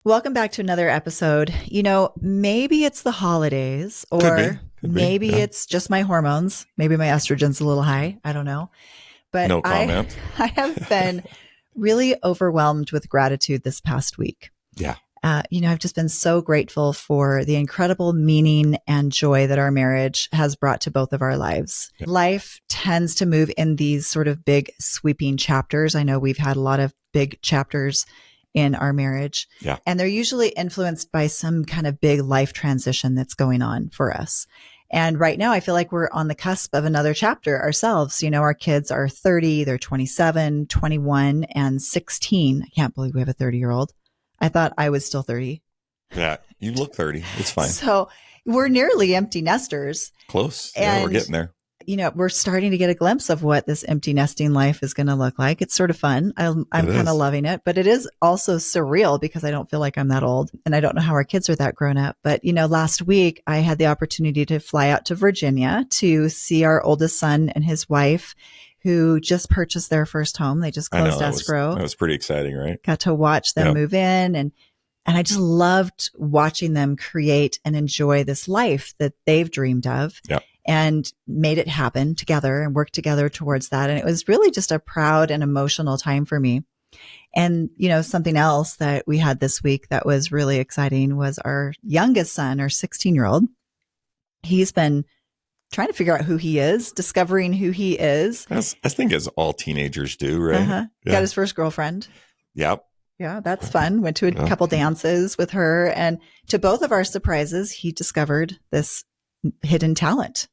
Welcome back to another episode. Maybe it's the holidays, Could be. or Could be. maybe Yeah. it's just my hormones. Maybe my estrogen's a little high. I don't know. But No I comment. I have been really overwhelmed with gratitude this past week. Yeah. I've just been so grateful for the incredible meaning and joy that our marriage has brought to both of our lives. Yeah. Life tends to move in these sort of big sweeping chapters. I know we've had a lot of big chapters in our marriage. Yeah. And they're usually influenced by some kind of big life transition that's going on for us. And right now, I feel like we're on the cusp of another chapter ourselves. Our kids are 30, they're 27, 21, and 16. I can't believe we have a 30-year-old. I thought I was still 30. Yeah. You look 30. It's fine. So we're nearly empty nesters. Close. Yeah, we're getting there. We're starting to get a glimpse of what this empty nesting life is going to look like. It's sort of fun. I'm kind of loving it, but it is also surreal because I don't feel like I'm that old and I don't know how our kids are that grown up. But, last week I had the opportunity to fly out to Virginia to see our oldest son and his wife who just purchased their first home. They just closed escrow. That was pretty exciting, right? Got to watch them move in and I just loved watching them create and enjoy this life that they've dreamed of. Yeah. And made it happen together and worked together towards that. And it was really just a proud and emotional time for me. And, something else that we had this week that was really exciting was our youngest son, our 16-year-old. He's been trying to figure out who he is, discovering who he is. I think as all teenagers do, right? Yeah. Got his first girlfriend. Yep. Yeah, that's fun. Went to a couple dances with her. And to both of our surprises, he discovered this hidden talent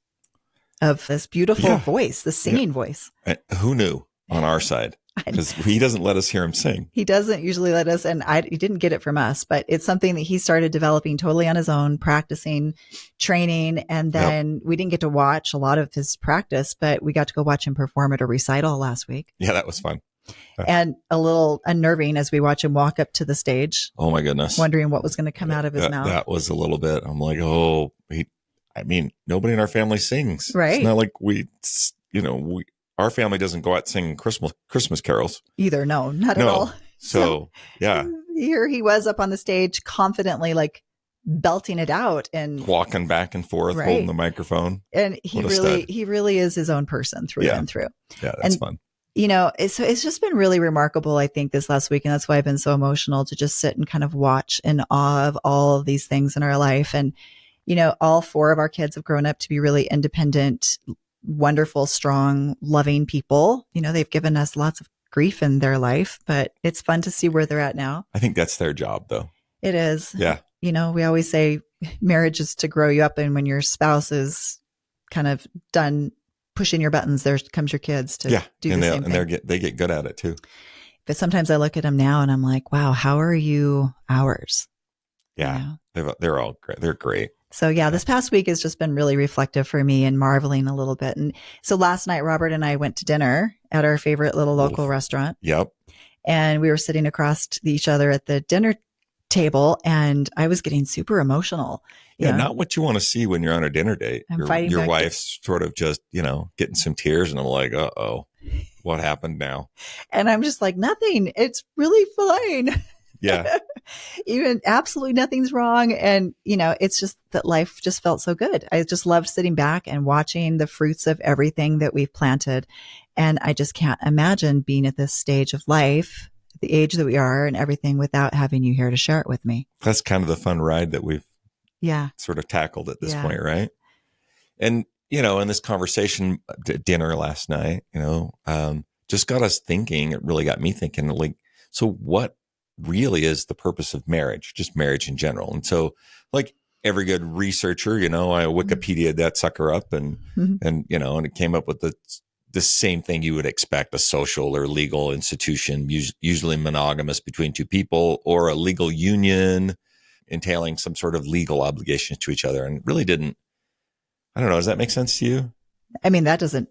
of this beautiful voice, the singing voice. Who knew on our side? Because he doesn't let us hear him sing. He doesn't usually let us, and he didn't get it from us, but it's something that he started developing totally on his own, practicing, training, and then we didn't get to watch a lot of his practice, but we got to go watch him perform at a recital last week. Yeah, that was fun. And a little unnerving as we watch him walk up to the stage. Oh my goodness. Wondering what was going to come out of his mouth. That was a little bit, I'm like, nobody in our family sings. Right. It's not like our family doesn't go out singing Christmas carols either. No, not at all. So yeah. Here he was up on the stage confidently, like belting it out and walking back and forth, holding the microphone. And he really is his own person through and through. Yeah, that's fun. It's just been really remarkable, I think, this last week. And that's why I've been so emotional to just sit and kind of watch in awe of all of these things in our life. And, all four of our kids have grown up to be really independent, wonderful, strong, loving people. They've given us lots of grief in their life, but it's fun to see where they're at now. I think that's their job, though. It is. Yeah. We always say marriage is to grow you up. And when your spouse is kind of done pushing your buttons, there comes your kids to do the same thing. And they get good at it too. But sometimes I look at them now and I'm like, wow, how are you ours? Yeah. They're all great. They're great. So this past week has just been really reflective for me and marveling a little bit. And so last night, Robert and I went to dinner at our favorite little local restaurant. Yep. And we were sitting across each other at the dinner table and I was getting super emotional. Yeah. Not what you want to see when you're on a dinner date. Your wife's sort of just, getting some tears and I'm like, uh-oh, what happened now? And I'm just like, nothing. It's really fine. Yeah. Even absolutely nothing's wrong. And, it's just that life just felt so good. I just loved sitting back and watching the fruits of everything that we've planted. And I just can't imagine being at this stage of life, at the age that we are and everything without having you here to share it with me. That's kind of the fun ride that we've sort of tackled at this point, right? And, in this conversation dinner last night, just got us thinking, it really got me thinking, like, so what really is the purpose of marriage, just marriage in general? And so like every good researcher, I Wikipedia'd that sucker up and it came up with the same thing you would expect: a social or legal institution, usually monogamous between two people, or a legal union entailing some sort of legal obligations to each other. And it really didn't, I don't know. Does that make sense to you? I mean, that doesn't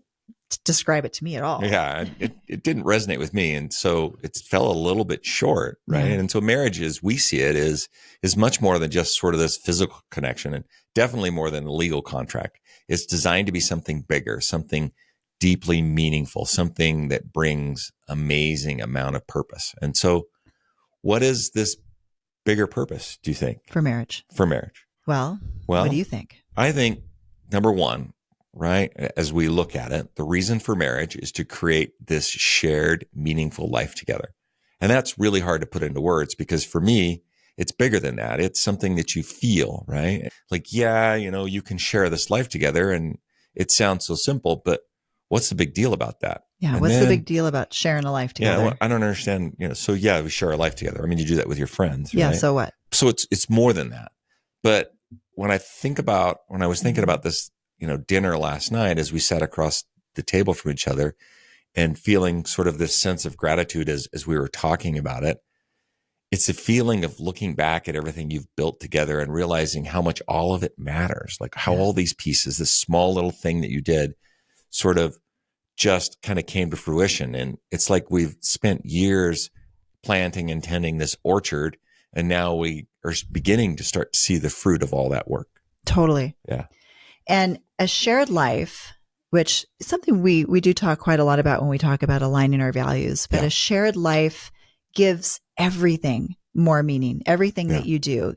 describe it to me at all. Yeah, it didn't resonate with me. And so it fell a little bit short, right? Yeah. And so marriage, as we see it, is much more than just sort of this physical connection, and definitely more than a legal contract. It's designed to be something bigger, something deeply meaningful, something that brings amazing amount of purpose. And so what is this bigger purpose, do you think? For marriage. For marriage. Well, what do you think? I think number one, right, as we look at it, the reason for marriage is to create this shared, meaningful life together. And that's really hard to put into words because for me, it's bigger than that. It's something that you feel, right? Like, yeah, you can share this life together and it sounds so simple, but what's the big deal about that? Yeah. And what's the big deal about sharing a life together? Yeah, I don't understand. So yeah, we share our life together. I mean, you do that with your friends. Yeah. Right? So what? So it's more than that. But when I was thinking about this, dinner last night, as we sat across the table from each other and feeling sort of this sense of gratitude as we were talking about it, it's a feeling of looking back at everything you've built together and realizing how much all of it matters. Like how all these pieces, this small little thing that you did sort of just kind of came to fruition. And it's like we've spent years planting and tending this orchard, and now we are beginning to start to see the fruit of all that work. Totally. Yeah. And a shared life, which is something we do talk quite a lot about when we talk about aligning our values, but a shared life gives everything more meaning, everything that you do.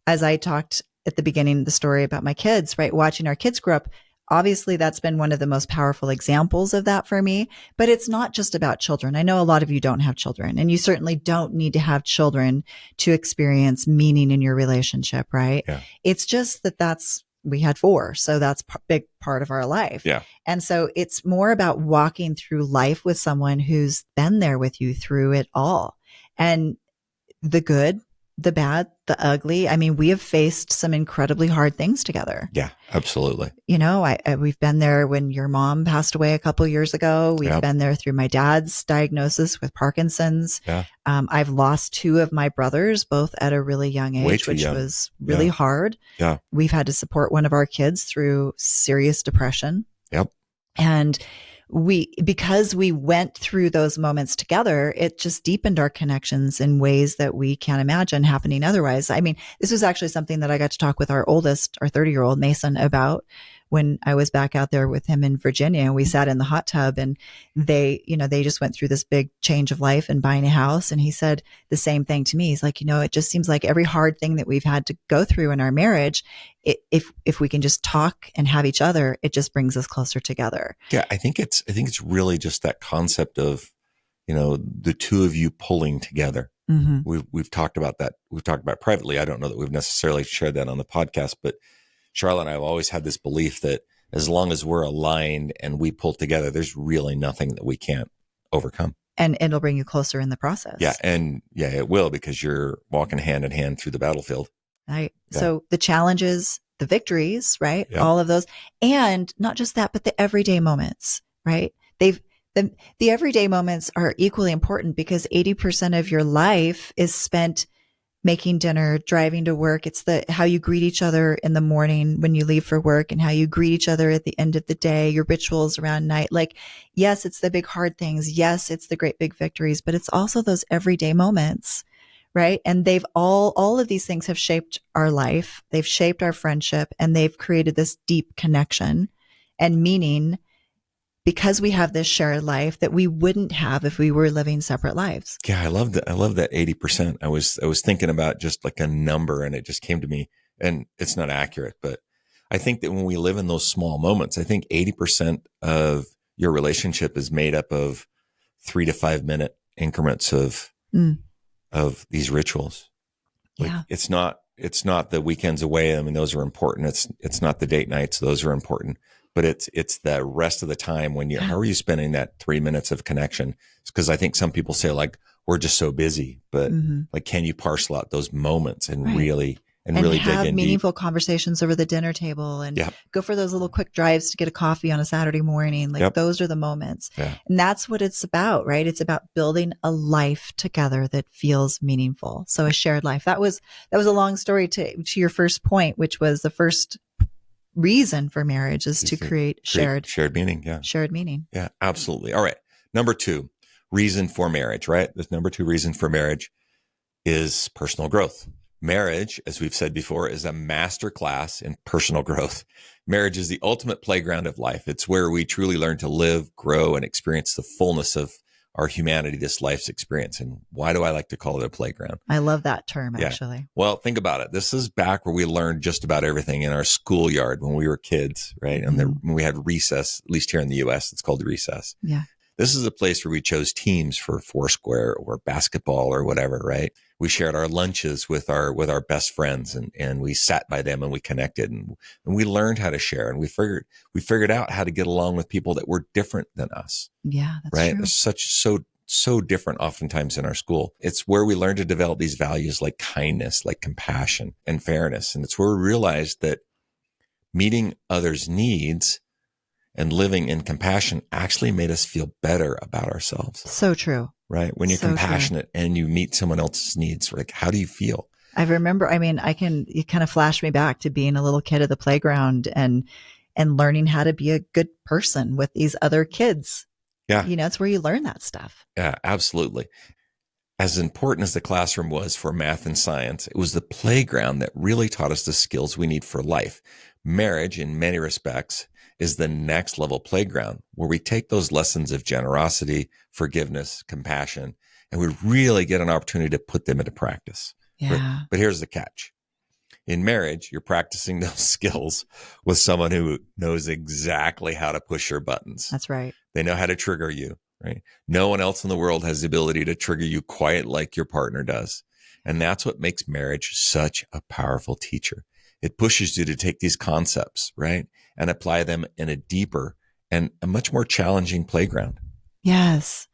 As I talked at the beginning of the story about my kids, right? Watching our kids grow up, obviously that's been one of the most powerful examples of that for me, but it's not just about children. I know a lot of you don't have children, and you certainly don't need to have children to experience meaning in your relationship, right? Yeah. It's just we had 4. So that's a big part of our life. Yeah. And so it's more about walking through life with someone who's been there with you through it all. And the good, the bad, the ugly. I mean, we have faced some incredibly hard things together. Yeah, absolutely. We've been there when your mom passed away a couple years ago. We've been there through my dad's diagnosis with Parkinson's. Yeah. I've lost 2 of my brothers, both at a really young age, which was really hard. Yeah. We've had to support one of our kids through serious depression. Yep. And because we went through those moments together, it just deepened our connections in ways that we can't imagine happening otherwise. I mean, this was actually something that I got to talk with our oldest, our 30-year-old Mason, about when I was back out there with him in Virginia, and we sat in the hot tub, and they just went through this big change of life and buying a house. And he said the same thing to me. He's like, it just seems like every hard thing that we've had to go through in our marriage, if we can just talk and have each other, it just brings us closer together. Yeah. I think it's really just that concept of, the two of you pulling together. Mm-hmm. We've talked about that. We've talked about privately. I don't know that we've necessarily shared that on the podcast, but Charlotte and I have always had this belief that as long as we're aligned and we pull together, there's really nothing that we can't overcome. And it'll bring you closer in the process. Yeah. And it will, because you're walking hand in hand through the battlefield. Right. Yeah. So the challenges, the victories, right? Yep. All of those. And not just that, but the everyday moments, right? The everyday moments are equally important, because 80% of your life is spent making dinner, driving to work. It's how you greet each other in the morning when you leave for work, and how you greet each other at the end of the day, your rituals around night. Like, yes, it's the big hard things. Yes, it's the great big victories, but it's also those everyday moments, right? And they've all of these things have shaped our life. They've shaped our friendship, and they've created this deep connection and meaning, because we have this shared life that we wouldn't have if we were living separate lives. Yeah, I love that. I love that 80%. I was thinking about just like a number, and it just came to me, and it's not accurate, but I think that when we live in those small moments, I think 80% of your relationship is made up of 3 to 5 minute increments of these rituals. Like, yeah. It's not the weekends away. I mean, those are important. It's not the date nights. Those are important. But it's the rest of the time when how are you spending that 3 minutes of connection? Because I think some people say, like, we're just so busy, but like, can you parcel out those moments and really really dig have in meaningful deep? Conversations over the dinner table, and go for those little quick drives to get a coffee on a Saturday morning. Like, those are the moments. Yeah. And that's what it's about, right? It's about building a life together that feels meaningful. So a shared life. That was a long story to your first point, which was the first reason for marriage is to create shared meaning. Yeah. Shared meaning. Yeah, absolutely. All right. Number 2, reason for marriage, right? This number 2 reason for marriage is personal growth. Marriage, as we've said before, is a master class in personal growth. Marriage is the ultimate playground of life. It's where we truly learn to live, grow, and experience the fullness of our humanity, this life's experience. And why do I like to call it a playground? I love that term, actually. Well, think about it. This is back where we learned just about everything in our schoolyard when we were kids, right? And when we had recess, at least here in the US, it's called recess. Yeah. This is a place where we chose teams for Foursquare or basketball or whatever, right? We shared our lunches with our best friends and we sat by them and we connected and we learned how to share and we figured out how to get along with people that were different than us. Yeah, that's right. True. They're so different oftentimes in our school. It's where we learn to develop these values like kindness, like compassion and fairness. And it's where we realize that meeting others' needs and living in compassion actually made us feel better about ourselves. So true. Right. When you're compassionate and you meet someone else's needs, like, how do you feel? I remember, it kind of flashed me back to being a little kid at the playground and learning how to be a good person with these other kids. Yeah. It's where you learn that stuff. Yeah, absolutely. As important as the classroom was for math and science, it was the playground that really taught us the skills we need for life. Marriage, in many respects, is the next level playground where we take those lessons of generosity, forgiveness, compassion, and we really get an opportunity to put them into practice. Yeah. But here's the catch. In marriage, you're practicing those skills with someone who knows exactly how to push your buttons. That's right. They know how to trigger you, right? No one else in the world has the ability to trigger you quite like your partner does. And that's what makes marriage such a powerful teacher. It pushes you to take these concepts, right, and apply them in a deeper and a much more challenging playground. Yes.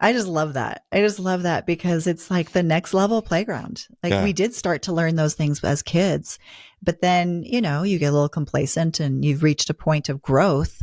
I just love that. I just love that because it's like the next level playground. We did start to learn those things as kids, but then, you get a little complacent and you've reached a point of growth.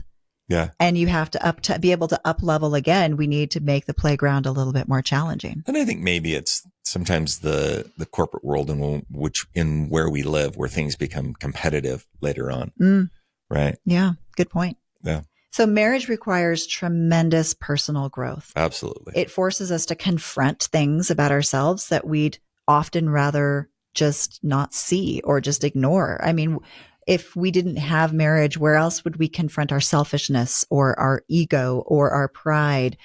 Yeah. And you have to be able to up level again. We need to make the playground a little bit more challenging. And I think maybe it's sometimes the corporate world in where we live, where things become competitive later on. Right. Yeah. Good point. Yeah. So marriage requires tremendous personal growth. Absolutely. It forces us to confront things about ourselves that we'd often rather just not see or just ignore. If we didn't have marriage, where else would we confront our selfishness or our ego or our pride?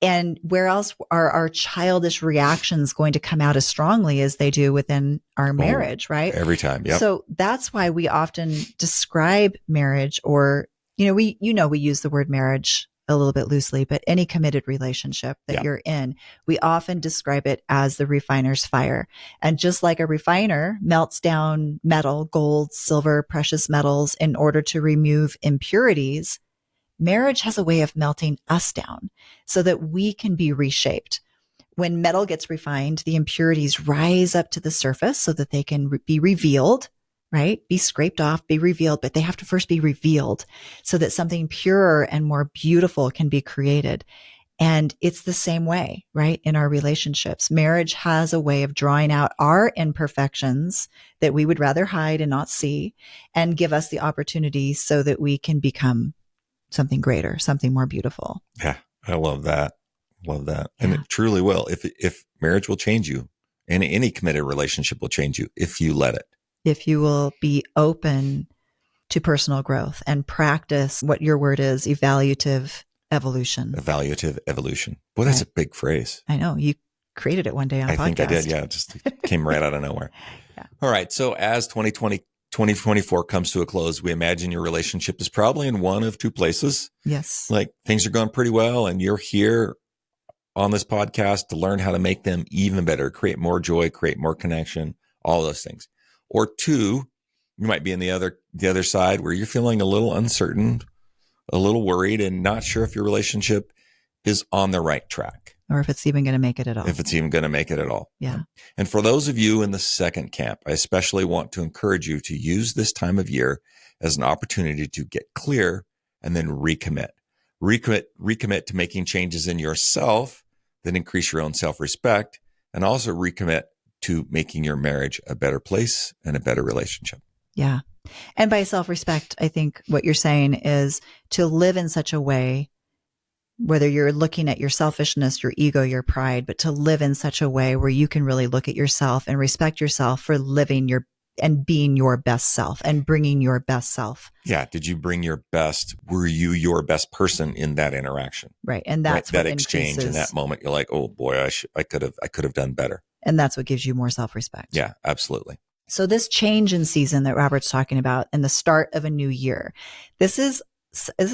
And where else are our childish reactions going to come out as strongly as they do within our marriage, right? Every time. Yeah. So that's why we often describe marriage or, we use the word marriage a little bit loosely, but any committed relationship that you're in, we often describe it as the refiner's fire. And just like a refiner melts down metal, gold, silver, precious metals in order to remove impurities, marriage has a way of melting us down so that we can be reshaped. When metal gets refined, the impurities rise up to the surface so that they can be revealed, right? Be scraped off, be revealed, but they have to first be revealed so that something purer and more beautiful can be created. And it's the same way, right? In our relationships, marriage has a way of drawing out our imperfections that we would rather hide and not see and give us the opportunity so that we can become something greater, something more beautiful. Yeah. I love that. Love that. And it truly will. If marriage will change you and any committed relationship will change you if you let it. If you will be open to personal growth and practice what your word is, evaluative evolution. Evaluative evolution. Boy, that's a big phrase. I know. You created it one day on a podcast. I think I did. Yeah. It just came right out of nowhere. Yeah. All right. So as 2024 comes to a close, we imagine your relationship is probably in one of two places. Yes. Like things are going pretty well and you're here on this podcast to learn how to make them even better, create more joy, create more connection, all those things. Or two, you might be in the other side where you're feeling a little uncertain, a little worried and not sure if your relationship is on the right track. Or if it's even going to make it at all. If it's even going to make it at all. Yeah. And for those of you in the second camp, I especially want to encourage you to use this time of year as an opportunity to get clear and then recommit. Recommit to making changes in yourself that increase your own self-respect and also recommit to making your marriage a better place and a better relationship. Yeah. And by self-respect, I think what you're saying is to live in such a way, whether you're looking at your selfishness, your ego, your pride, but to live in such a way where you can really look at yourself and respect yourself for living your and being your best self and bringing your best self. Yeah. Did you bring your best? Were you your best person in that interaction? Right. And that's that what exchange in that moment. You're like, oh boy, I could have done better. And that's what gives you more self-respect. Yeah, absolutely. So this change in season that Robert's talking about and the start of a new year, this is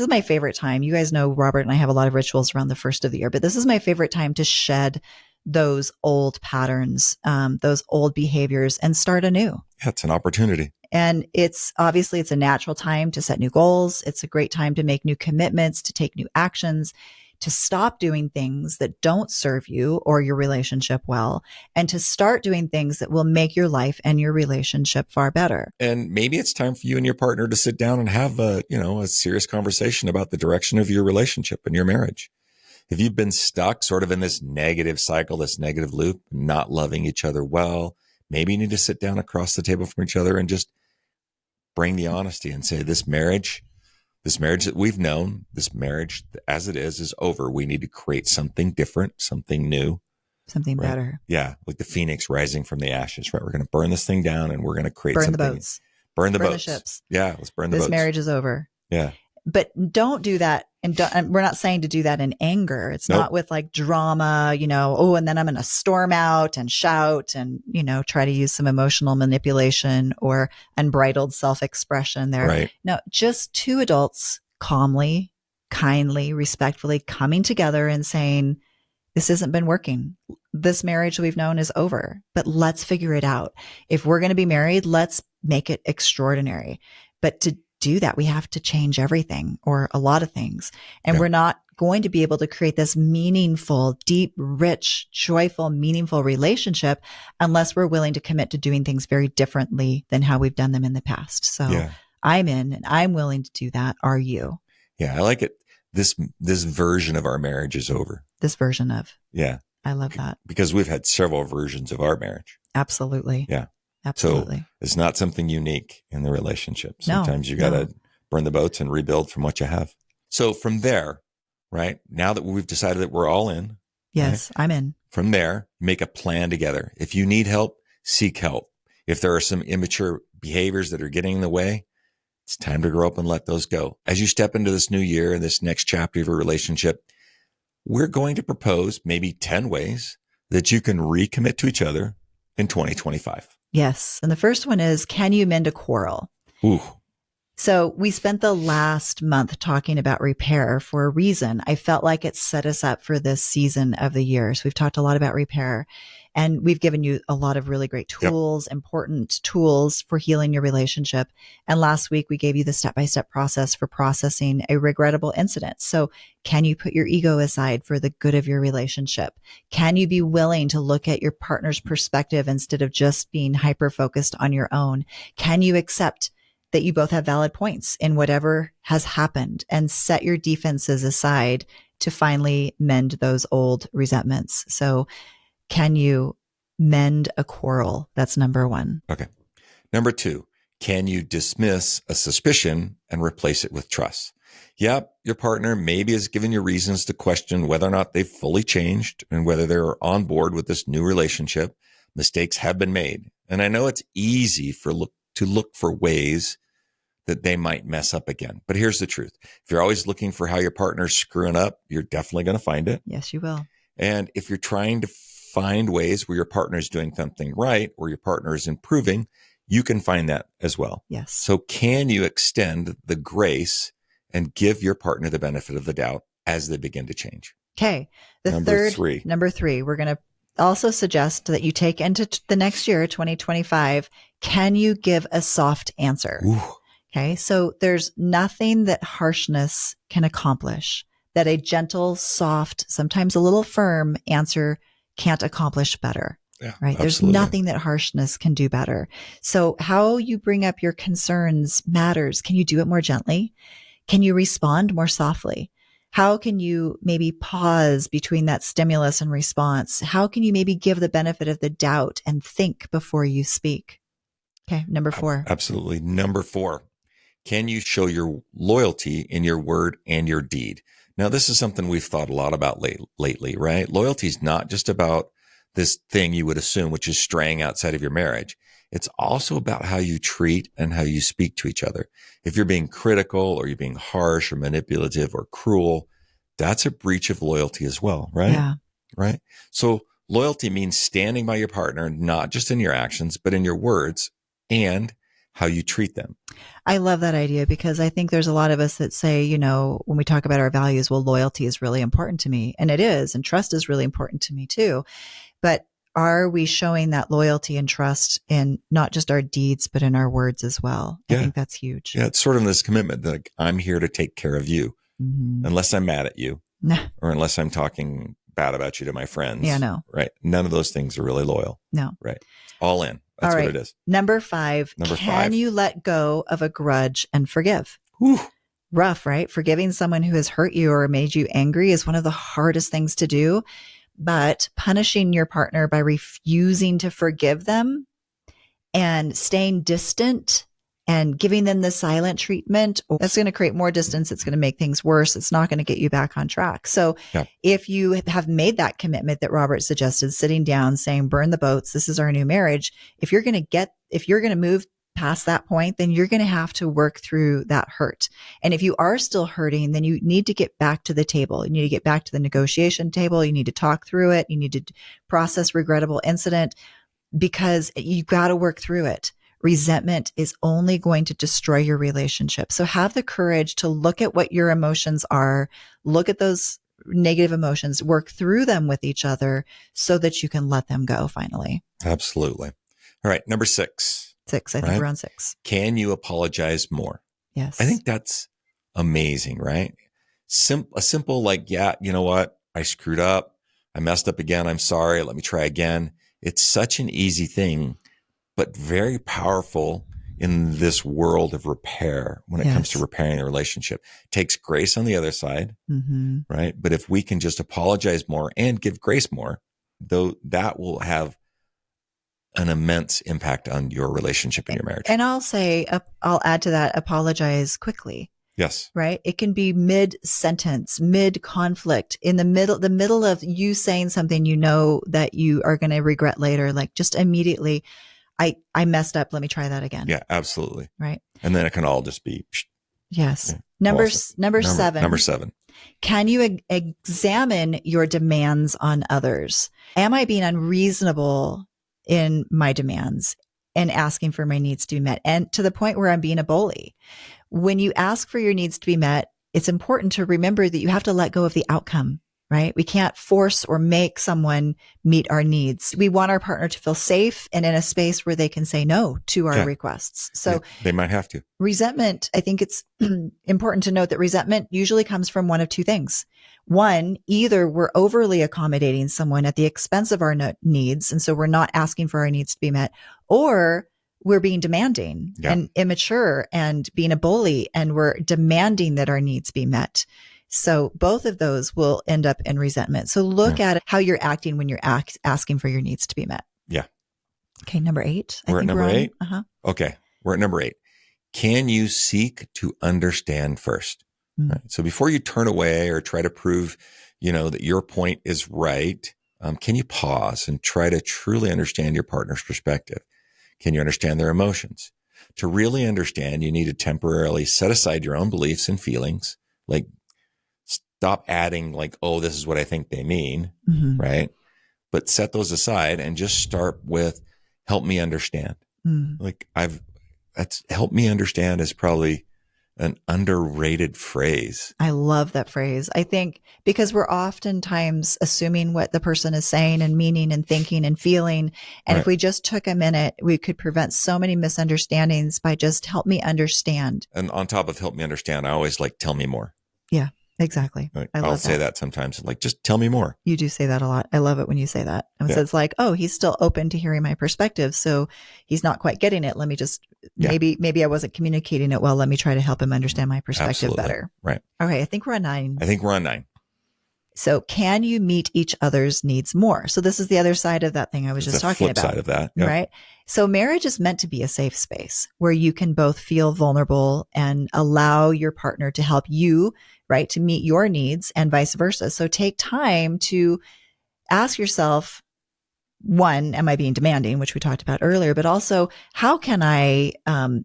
my favorite time. You guys know Robert and I have a lot of rituals around the first of the year, but this is my favorite time to shed those old patterns, those old behaviors, and start anew. Yeah, it's an opportunity. And it's a natural time to set new goals. It's a great time to make new commitments, to take new actions, to stop doing things that don't serve you or your relationship well, and to start doing things that will make your life and your relationship far better. And maybe it's time for you and your partner to sit down and have a serious conversation about the direction of your relationship and your marriage. If you've been stuck sort of in this negative cycle, this negative loop, not loving each other well, maybe you need to sit down across the table from each other and just bring the honesty and say, this marriage that we've known, this marriage as it is over. We need to create something different, something new, something right? better. Yeah. Like the phoenix rising from the ashes, right? We're going to burn this thing down and we're going to create something. Burn the boats. Burn the boats. The ships. Yeah. Let's burn the boats. This marriage is over. Yeah. But don't do that. And we're not saying to do that in anger. It's not with like drama, and then I'm going to storm out and shout and, try to use some emotional manipulation or unbridled self-expression there. Right. No, just two adults calmly, kindly, respectfully coming together and saying, this hasn't been working. This marriage we've known is over, but let's figure it out. If we're going to be married, let's make it extraordinary. But to do that, we have to change everything or a lot of things. And we're not going to be able to create this meaningful, deep, rich, joyful, meaningful relationship unless we're willing to commit to doing things very differently than how we've done them in the past. So I'm in and I'm willing to do that. Are you? Yeah, I like it. This version of our marriage is over. This version of. Yeah. I love that. Because we've had several versions of our marriage. Absolutely. Yeah. Absolutely. So it's not something unique in the relationship. Sometimes you got to burn the boats and rebuild from what you have. So from there, right, now that we've decided that we're all in. Yes, right, I'm in. From there, make a plan together. If you need help, seek help. If there are some immature behaviors that are getting in the way, it's time to grow up and let those go. As you step into this new year and this next chapter of your relationship, we're going to propose maybe 10 ways that you can recommit to each other in 2025. Yes. And the first one is, can you mend a quarrel? Ooh. So we spent the last month talking about repair for a reason. I felt like it set us up for this season of the year. So we've talked a lot about repair and we've given you a lot of really great tools, important tools for healing your relationship. And last week we gave you the step-by-step process for processing a regrettable incident. So can you put your ego aside for the good of your relationship? Can you be willing to look at your partner's perspective instead of just being hyper-focused on your own? Can you accept that you both have valid points in whatever has happened and set your defenses aside to finally mend those old resentments? So can you mend a quarrel? That's number one. Okay. Number two, can you dismiss a suspicion and replace it with trust? Yep, your partner maybe has given you reasons to question whether or not they've fully changed and whether they're on board with this new relationship. Mistakes have been made. And I know it's easy to look for ways that they might mess up again. But here's the truth. If you're always looking for how your partner's screwing up, you're definitely going to find it. Yes, you will. And if you're trying to find ways where your partner is doing something right or your partner is improving, you can find that as well. Yes. So can you extend the grace and give your partner the benefit of the doubt as they begin to change? Okay. Number three, we're going to also suggest that you take into the next year, 2025. Can you give a soft answer? Ooh. Okay. So there's nothing that harshness can accomplish that a gentle, soft, sometimes a little firm answer can't accomplish better. Yeah, right. Absolutely. There's nothing that harshness can do better. So how you bring up your concerns matters. Can you do it more gently? Can you respond more softly? How can you maybe pause between that stimulus and response? How can you maybe give the benefit of the doubt and think before you speak? Okay. Number 4. Absolutely. Number 4. Can you show your loyalty in your word and your deed? Now, this is something we've thought a lot about lately, right? Loyalty is not just about this thing you would assume, which is straying outside of your marriage. It's also about how you treat and how you speak to each other. If you're being critical or you're being harsh or manipulative or cruel, that's a breach of loyalty as well, right? Yeah. Right. So loyalty means standing by your partner, not just in your actions, but in your words and how you treat them. I love that idea because I think there's a lot of us that say, you know, when we talk about our values, well, loyalty is really important to me. And it is. And trust is really important to me too. But are we showing that loyalty and trust in not just our deeds, but in our words as well? I think that's huge. Yeah. It's sort of this commitment that like, I'm here to take care of you unless I'm mad at you or unless I'm talking bad about you to my friends. Yeah, no. Right. None of those things are really loyal. No. Right. It's all in. That's what it is. Number five. Can you let go of a grudge and forgive? Whew. Rough, right? Forgiving someone who has hurt you or made you angry is one of the hardest things to do. But punishing your partner by refusing to forgive them and staying distant and giving them the silent treatment, that's going to create more distance. It's going to make things worse. It's not going to get you back on track. So if you have made that commitment that Robert suggested, sitting down, saying, burn the boats, this is our new marriage. If you're going to move past that point, then you're going to have to work through that hurt. And if you are still hurting, then you need to get back to the table. You need to get back to the negotiation table. You need to talk through it. You need to process regrettable incident because you got to work through it. Resentment is only going to destroy your relationship. So have the courage to look at what your emotions are, look at those negative emotions, work through them with each other so that you can let them go finally. Absolutely. All right. Number 6. I think we're on 6. Can you apologize more? Yes. I think that's amazing, right? A simple like, yeah, you know what? I screwed up. I messed up again. I'm sorry. Let me try again. It's such an easy thing, but very powerful in this world of repair when it comes to repairing a relationship. It takes grace on the other side, right? But if we can just apologize more and give grace more, though, that will have an immense impact on your relationship and your marriage. And I'll add to that, apologize quickly. Yes. Right. It can be mid-sentence, mid-conflict, in the middle of you saying something you know that you are going to regret later, like just immediately, I messed up. Let me try that again. Yeah, absolutely. Right. And then it can all just be. Yes. Yeah, Number awesome. 7. Number 7. Can you examine your demands on others? Am I being unreasonable in my demands and asking for my needs to be met? And to the point where I'm being a bully. When you ask for your needs to be met, it's important to remember that you have to let go of the outcome, right? We can't force or make someone meet our needs. We want our partner to feel safe and in a space where they can say no to our requests. So they might have to. Resentment, I think it's important to note that resentment usually comes from one of two things. One, either we're overly accommodating someone at the expense of our needs, and so we're not asking for our needs to be met, or we're being demanding and immature and being a bully, and we're demanding that our needs be met. So both of those will end up in resentment. So look at how you're acting when you're asking for your needs to be met. Yeah. Okay. Number 8. We're at number 8. Okay. We're at number 8. Can you seek to understand first? Right. So before you turn away or try to prove, that your point is right, can you pause and try to truly understand your partner's perspective? Can you understand their emotions? To really understand, you need to temporarily set aside your own beliefs and feelings. Like, stop adding like, oh, this is what I think they mean, right? But set those aside and just start with, help me understand. Like help me understand is probably an underrated phrase. I love that phrase. I think because we're oftentimes assuming what the person is saying and meaning and thinking and feeling. And if we just took a minute, we could prevent so many misunderstandings by just help me understand. And on top of help me understand, I always like, tell me more. Yeah, exactly. Like, I'll say that sometimes, like, just tell me more. You do say that a lot. I love it when you say that. And so it's like, oh, he's still open to hearing my perspective. So he's not quite getting it. Let me just, maybe I wasn't communicating it well. Let me try to help him understand my perspective better. Right. Okay. I think we're on 9. So can you meet each other's needs more? So this is the other side of that thing I was just talking about. Side of that. Right. So marriage is meant to be a safe space where you can both feel vulnerable and allow your partner to help you, right, to meet your needs and vice versa. So take time to ask yourself, one, am I being demanding, which we talked about earlier, but also how can I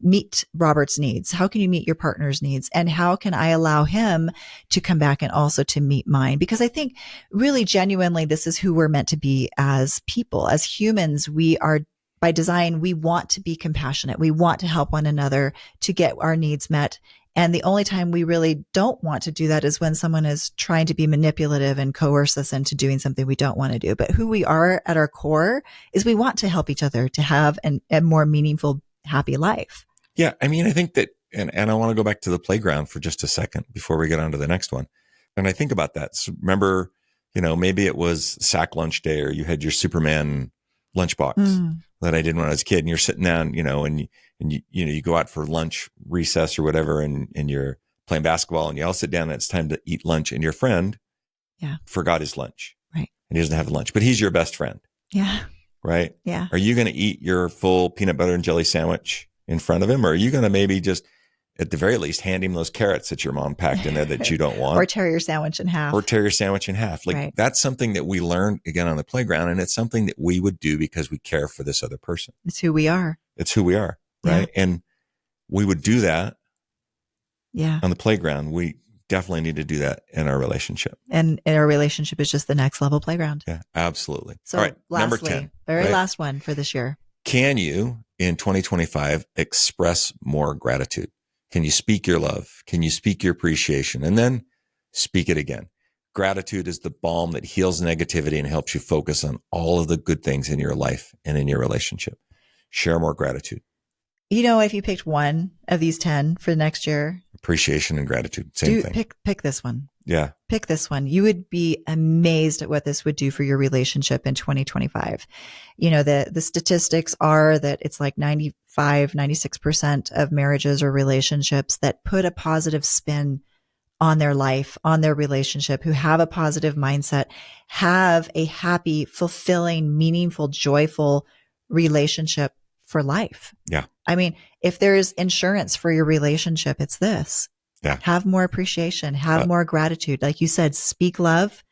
meet Robert's needs? How can you meet your partner's needs? And how can I allow him to come back and also to meet mine? Because I think really genuinely, this is who we're meant to be as people, as humans. We are, by design, we want to be compassionate. We want to help one another to get our needs met. And the only time we really don't want to do that is when someone is trying to be manipulative and coerce us into doing something we don't want to do. But who we are at our core is we want to help each other to have a more meaningful, happy life. Yeah. I mean, I think that, and I want to go back to the playground for just a second before we get on to the next one. And I think about that. So remember, maybe it was sack lunch day, or you had your Superman lunchbox that I did when I was a kid, and you're sitting down, and you go out for lunch, recess or whatever, and you're playing basketball, and you all sit down and it's time to eat lunch, and your friend forgot his lunch. Right. And he doesn't have lunch, but he's your best friend. Yeah. Right. Yeah. Are you going to eat your full peanut butter and jelly sandwich in front of him? Or are you going to maybe just, at the very least, hand him those carrots that your mom packed in there that you don't want? Or tear your sandwich in half. Like That's something that we learned again on the playground. And it's something that we would do because we care for this other person. It's who we are. Right. Yeah. And we would do that. Yeah. On the playground. We definitely need to do that in our relationship. And our relationship is just the next level playground. Yeah, absolutely. So all right. Lastly, number 10. Very last one for this year. Can you, in 2025, express more gratitude? Can you speak your love? Can you speak your appreciation? And then speak it again. Gratitude is the balm that heals negativity and helps you focus on all of the good things in your life and in your relationship. Share more gratitude. If you picked one of these 10 for the next year, appreciation and gratitude, same thing. Pick this one. Yeah. Pick this one. You would be amazed at what this would do for your relationship in 2025. The statistics are that it's like 96% of marriages or relationships that put a positive spin on their life, on their relationship, who have a positive mindset, have a happy, fulfilling, meaningful, joyful relationship for life. Yeah. I mean, if there's insurance for your relationship, it's this. Yeah. Have more appreciation, have more gratitude. Like you said, speak love,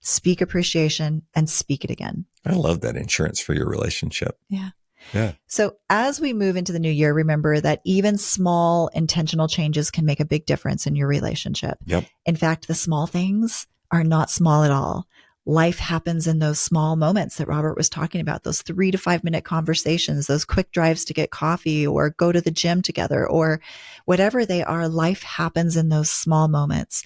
speak appreciation, and speak it again. I love that, insurance for your relationship. Yeah. Yeah. So as we move into the new year, remember that even small intentional changes can make a big difference in your relationship. Yep. In fact, the small things are not small at all. Life happens in those small moments that Robert was talking about, those 3 to 5 minute conversations, those quick drives to get coffee or go to the gym together or whatever they are. Life happens in those small moments.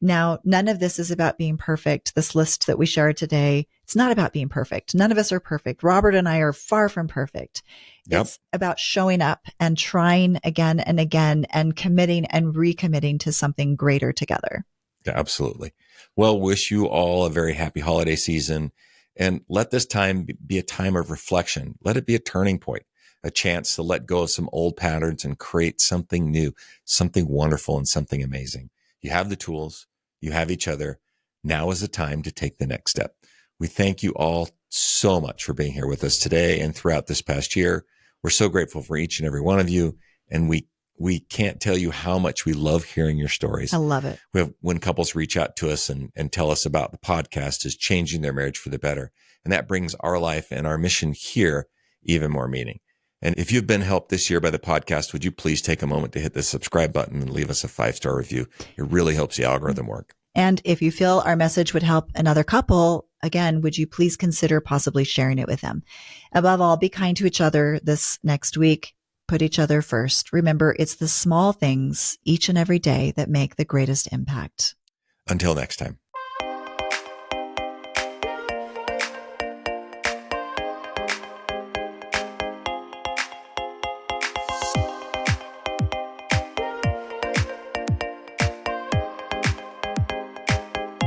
Now, none of this is about being perfect. This list that we shared today, it's not about being perfect. None of us are perfect. Robert and I are far from perfect. Yep. It's about showing up and trying again and again and committing and recommitting to something greater together. Yeah, absolutely. Well, wish you all a very happy holiday season, and let this time be a time of reflection. Let it be a turning point, a chance to let go of some old patterns and create something new, something wonderful, and something amazing. You have the tools. You have each other. Now is the time to take the next step. We thank you all so much for being here with us today and throughout this past year. We're so grateful for each and every one of you, and we can't tell you how much we love hearing your stories. I love it. When couples reach out to us and tell us about the podcast is changing their marriage for the better. And that brings our life and our mission here even more meaning. And if you've been helped this year by the podcast, would you please take a moment to hit the subscribe button and leave us a 5-star review? It really helps the algorithm work. And if you feel our message would help another couple, again, would you please consider possibly sharing it with them? Above all, be kind to each other this next week. Put each other first. Remember, it's the small things each and every day that make the greatest impact. Until next time.